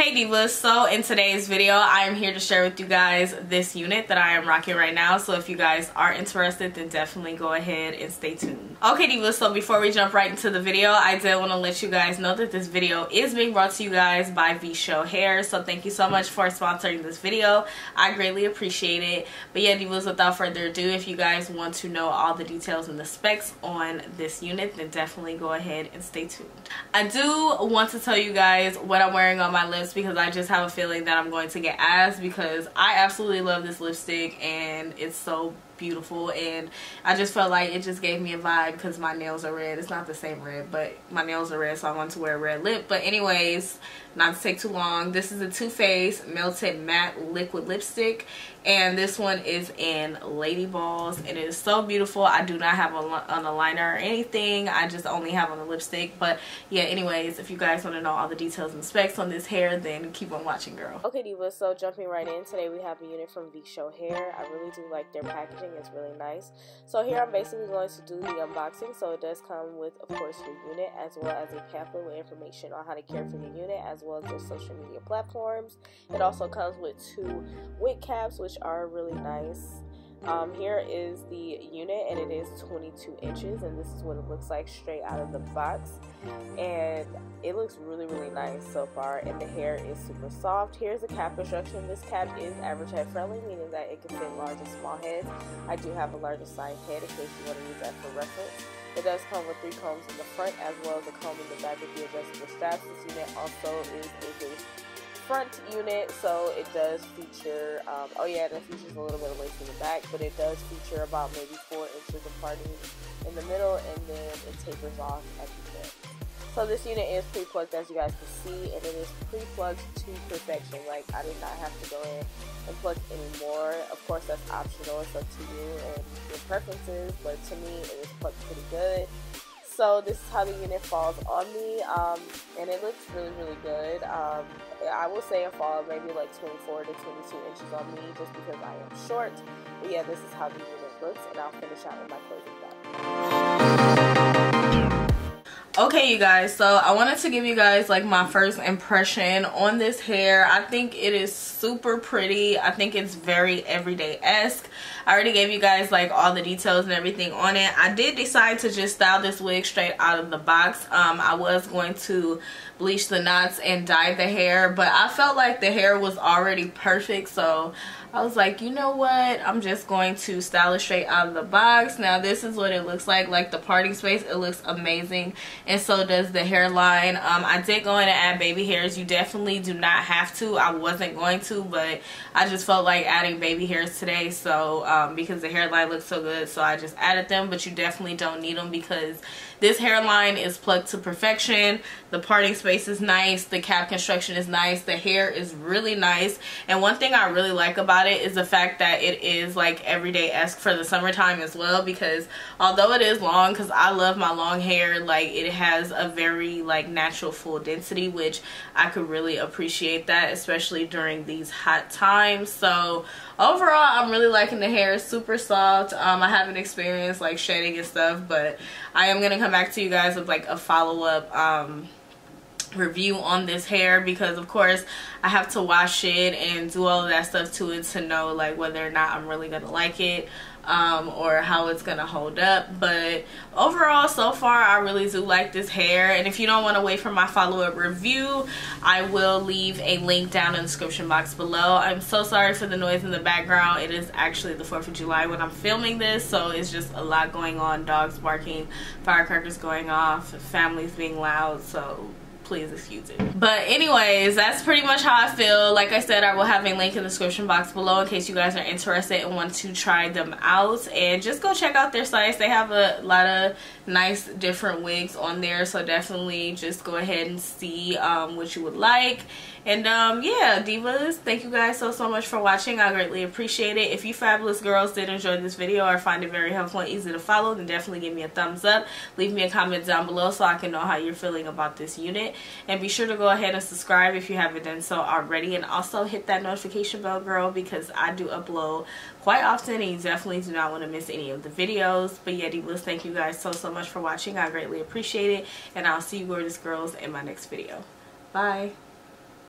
Hey divas, so in today's video I am here to share with you guys this unit that I am rocking right now. So if you guys are interested, then definitely go ahead and stay tuned. Okay divas, so before we jump right into the video, I did want to let you guys know that this video is being brought to you guys by Vshow hair. So thank you so much for sponsoring this video. I greatly appreciate it. But yeah divas, without further ado, if you guys want to know all the details and the specs on this unit, then definitely go ahead and stay tuned. I do want to tell you guys what I'm wearing on my lips, because I just have a feeling that I'm going to get asked, because I absolutely love this lipstick and it's so beautiful, and I just felt like it just gave me a vibe because my nails are red. It's not the same red, but my nails are red, so I want to wear a red lip. But anyways, not to take too long, this is a Too Faced Melted Matte Liquid Lipstick, and this one is in Lady Balls, and it is so beautiful. I do not have on a liner or anything, I just only have on the lipstick. But yeah, anyways, if you guys want to know all the details and specs on this hair, then keep on watching, girl. Okay divas, so jumping right in, today we have a unit from Vshow hair. I really do like their packaging. It's really nice. So here I'm basically going to do the unboxing. So it does come with, of course, your unit, as well as a pamphlet with information on how to care for your unit, as well as their social media platforms. It also comes with 2 wig caps, which are really nice. Here is the unit, and it is 22 inches, and this is what it looks like straight out of the box, and it looks really nice so far, and the hair is super soft. Here's the cap construction. This cap is average head friendly, meaning that it can fit large and small heads. I do have a larger size head in case you want to use that for reference. It does come with 3 combs in the front, as well as a comb in the back with the adjustable straps. This unit also is a front unit, so it does feature oh yeah, it features a little bit of lace in the back, but it does feature about maybe 4 inches of parting in the middle, and then it tapers off at the end. So this unit is pre-plucked, as you guys can see, and it is pre-plucked to perfection. Like, I did not have to go in and pluck anymore. Of course, that's optional. It's up to you and your preferences, but to me, it is plucked pretty good. So this is how the unit falls on me, and it looks really good. I will say it falls maybe like 24 to 22 inches on me, just because I am short. But yeah, this is how the unit looks, and I'll finish out with my closing thoughts. Okay you guys, so I wanted to give you guys like my first impression on this hair. I think it is super pretty. I think it's very everyday-esque. I already gave you guys like all the details and everything on it. I did decide to just style this wig straight out of the box. I was going to bleach the knots and dye the hair, but I felt like the hair was already perfect, so I was like, you know what, I'm just going to style it straight out of the box. Now this is what it looks like the parting space, it looks amazing, and so does the hairline. I did go in and add baby hairs. You definitely do not have to. I wasn't going to, but I just felt like adding baby hairs today, so because the hairline looks so good, so I just added them. But you definitely don't need them, because this hairline is plucked to perfection. The parting space is nice, the cap construction is nice, the hair is really nice, and one thing I really like about it is the fact that it is like everyday-esque for the summertime as well, because although it is long, because I love my long hair, like it has a very like natural full density, which I could really appreciate that, especially during these hot times. So overall, I'm really liking the hair. It's super soft. I haven't experienced like shedding and stuff, but I am gonna come back to you guys with like a follow-up review on this hair, because of course I have to wash it and do all of that stuff to it to know like whether or not I'm really gonna like it, or how it's gonna hold up. But overall, so far, I really do like this hair. And if you don't want to wait for my follow-up review, I will leave a link down in the description box below. I'm so sorry for the noise in the background. It is actually the 4th of July when I'm filming this, so it's just a lot going on. Dogs barking, firecrackers going off, families being loud, so please excuse it. But anyways, that's pretty much how I feel. Like I said, I will have a link in the description box below in case you guys are interested and want to try them out, and just go check out their sites. They have a lot of nice different wigs on there, so definitely just go ahead and see what you would like. And yeah divas, thank you guys so much for watching. I greatly appreciate it. If you fabulous girls did enjoy this video or find it very helpful and easy to follow, then definitely give me a thumbs up. Leave me a comment down below so I can know how you're feeling about this unit, and be sure to go ahead and subscribe if you haven't done so already, and also hit that notification bell, girl, because I do upload quite often and you definitely do not want to miss any of the videos. But yeah divas, thank you guys so much for watching. I greatly appreciate it, and I'll see you gorgeous girls in my next video. Bye.